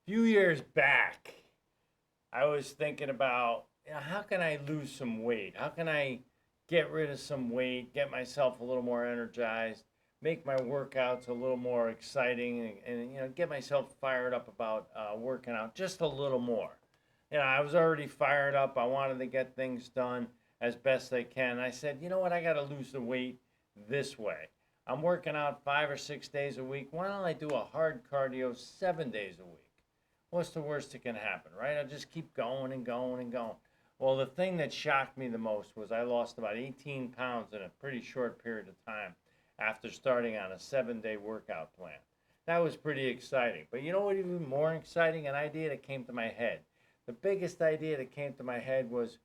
Few years back, I was thinking about, how can I lose some weight? How can I get rid of some weight, get myself a little more energized, make my workouts a little more exciting, and get myself fired up about working out just a little more. I was already fired up. I wanted to get things done as best I can. I said, you know what? I got to lose the weight this way. I'm working out 5 or 6 days a week. Why don't I do a hard cardio 7 days a week? What's the worst that can happen, right? I'll just keep going and going and going. Well, the thing that shocked me the most was I lost about 18 pounds in a pretty short period of time after starting on a 7 day workout plan. That was pretty exciting. But you know what, even more exciting? An idea that came to my head. The biggest idea that came to my head was,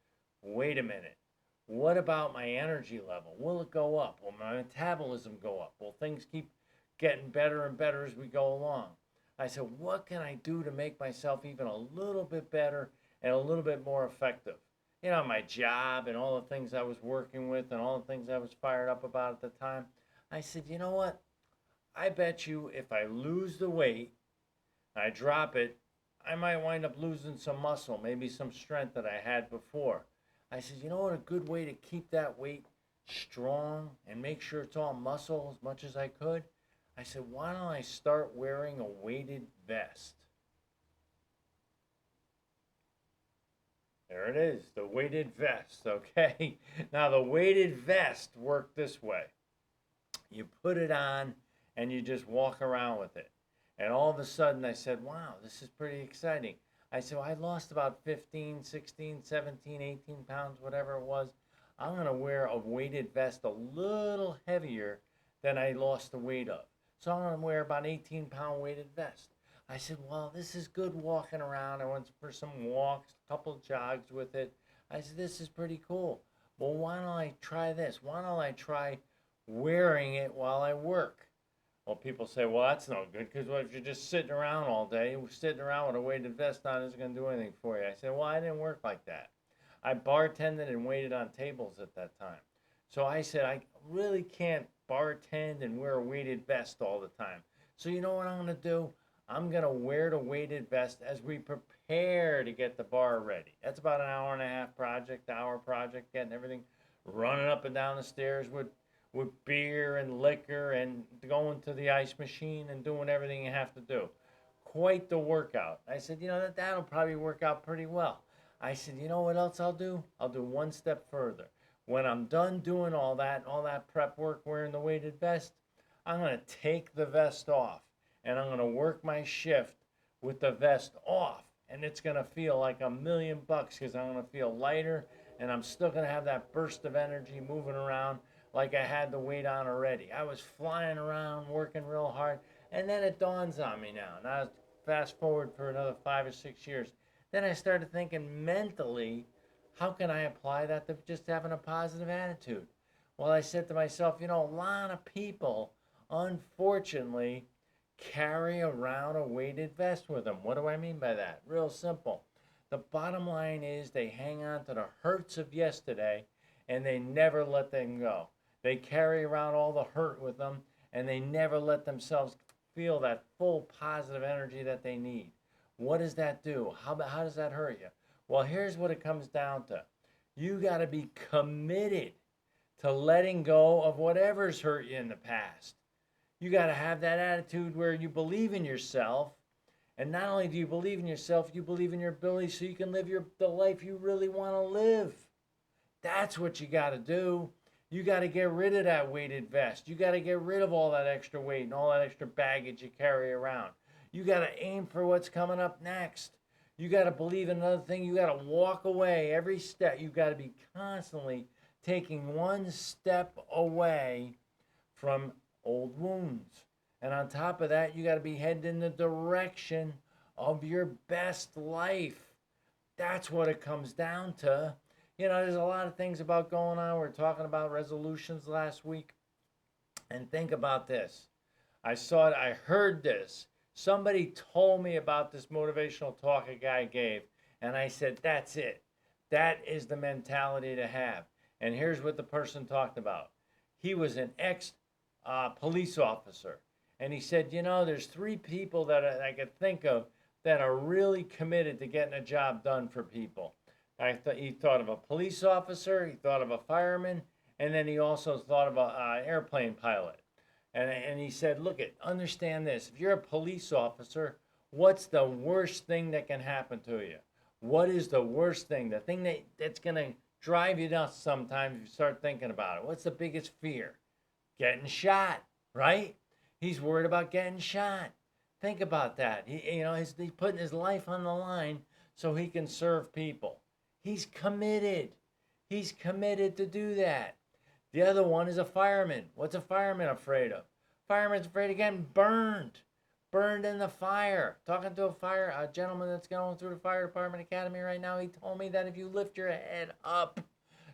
wait a minute. What about my energy level? Will it go up? Will my metabolism go up? Will things keep getting better and better as we go along? I said, what can I do to make myself even a little bit better and a little bit more effective? My job and all the things I was working with and all the things I was fired up about at the time. I said, you know what? I bet you if I lose the weight, I drop it, I might wind up losing some muscle, maybe some strength that I had before. I said, you know what? A good way to keep that weight strong and make sure it's all muscle as much as I could? I said, why don't I start wearing a weighted vest? There it is, the weighted vest, okay? Now, the weighted vest worked this way. You put it on and you just walk around with it. And all of a sudden, I said, wow, this is pretty exciting. I said, well, I lost about 15, 16, 17, 18 pounds, whatever it was. I'm going to wear a weighted vest a little heavier than I lost the weight of. So I'm going to wear about 18-pound weighted vest. I said, well, this is good walking around. I went for some walks, a couple of jogs with it. I said, this is pretty cool. Well, why don't I try this? Why don't I try wearing it while I work? Well, people say, well, that's no good because what if you're just sitting around all day? Sitting around with a weighted vest on isn't going to do anything for you. I said, well, I didn't work like that. I bartended and waited on tables at that time. So I said, I really can't bartend and wear a weighted vest all the time. So you know what I'm going to do? I'm going to wear the weighted vest as we prepare to get the bar ready. That's about an hour and a half project, getting everything running up and down the stairs with beer and liquor and going to the ice machine and doing everything you have to do. Quite the workout. I said, that'll probably work out pretty well. I said, you know what else I'll do? I'll do one step further. When I'm done doing all that prep work wearing the weighted vest, I'm going to take the vest off and I'm going to work my shift with the vest off. And it's going to feel like $1,000,000 because I'm going to feel lighter and I'm still going to have that burst of energy moving around like I had the weight on already. I was flying around, working real hard, and then it dawns on me now. Now, fast forward for another 5 or 6 years. Then I started thinking mentally, how can I apply that to just having a positive attitude? Well, I said to myself, a lot of people, unfortunately, carry around a weighted vest with them. What do I mean by that? Real simple. The bottom line is they hang on to the hurts of yesterday and they never let them go. They carry around all the hurt with them and they never let themselves feel that full positive energy that they need. What does that do? How does that hurt you? Well, here's what it comes down to. You got to be committed to letting go of whatever's hurt you in the past. You got to have that attitude where you believe in yourself. And not only do you believe in yourself, you believe in your ability so you can live the life you really want to live. That's what you got to do. You got to get rid of that weighted vest. You got to get rid of all that extra weight and all that extra baggage you carry around. You got to aim for what's coming up next. You got to believe in another thing. You got to walk away every step. You got to be constantly taking one step away from old wounds. And on top of that, you got to be heading in the direction of your best life. That's what it comes down to. There's a lot of things about going on. We're talking about resolutions last week. And think about this. I saw it, I heard this. Somebody told me about this motivational talk a guy gave. And I said, that's it. That is the mentality to have. And here's what the person talked about. He was an ex police officer. And he said, there's three people that I could think of that are really committed to getting a job done for people. He thought of a police officer, he thought of a fireman, and then he also thought of an airplane pilot. And he said, look, understand this. If you're a police officer, what's the worst thing that can happen to you? What is the worst thing? The thing that's going to drive you nuts sometimes if you start thinking about it. What's the biggest fear? Getting shot, right? He's worried about getting shot. Think about that. He's putting his life on the line so he can serve people. He's committed. He's committed to do that. The other one is a fireman. What's a fireman afraid of? Fireman's afraid of getting burned. Burned in the fire. Talking to a gentleman that's going through the fire department academy right now, he told me that if you lift your head up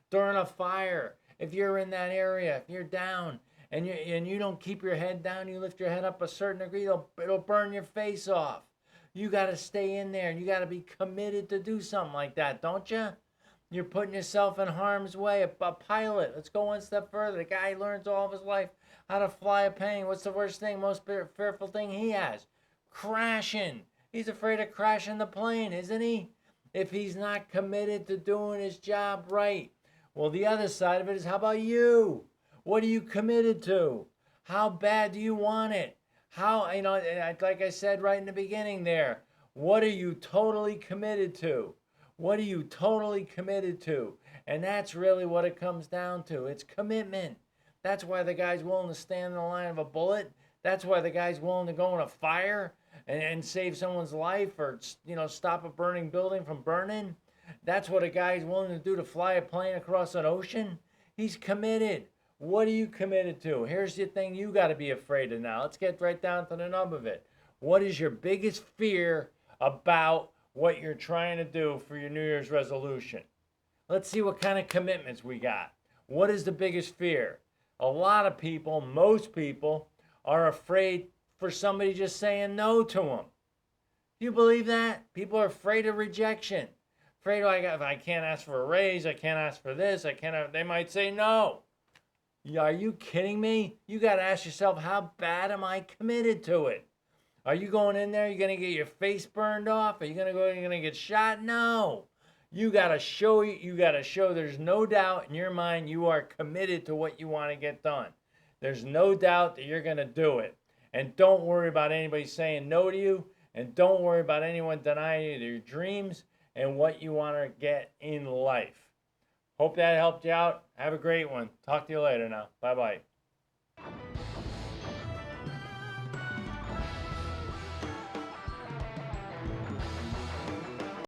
during a fire, if you're in that area, if you're down, and you don't keep your head down, you lift your head up a certain degree, it'll burn your face off. You got to stay in there, and you got to be committed to do something like that, don't you? You're putting yourself in harm's way. A pilot, let's go one step further. The guy learns all of his life how to fly a plane. What's the worst thing, most fearful thing he has? Crashing. He's afraid of crashing the plane, isn't he? If he's not committed to doing his job right. Well, the other side of it is, how about you? What are you committed to? How bad do you want it? Like I said right in the beginning there, what are you totally committed to? What are you totally committed to? And that's really what it comes down to. It's commitment. That's why the guy's willing to stand in the line of a bullet. That's why the guy's willing to go in a fire and save someone's life, or stop a burning building from burning. That's what a guy's willing to do to fly a plane across an ocean. He's committed. What are you committed to? Here's the thing you got to be afraid of now. Let's get right down to the nub of it. What is your biggest fear about what you're trying to do for your New Year's resolution? Let's see what kind of commitments we got. What is the biggest fear? A lot of people, most people, are afraid for somebody just saying no to them. Do you believe that? People are afraid of rejection. Afraid, if I can't ask for a raise, I can't ask for this, they might say no. Are you kidding me? You got to ask yourself, how bad am I committed to it? Are you going in there? You're going to get your face burned off? You're going to get shot? No. You got to show there's no doubt in your mind you are committed to what you want to get done. There's no doubt that you're going to do it. And don't worry about anybody saying no to you. And don't worry about anyone denying you your dreams and what you want to get in life. Hope that helped you out. Have a great one. Talk to you later now. Bye-bye.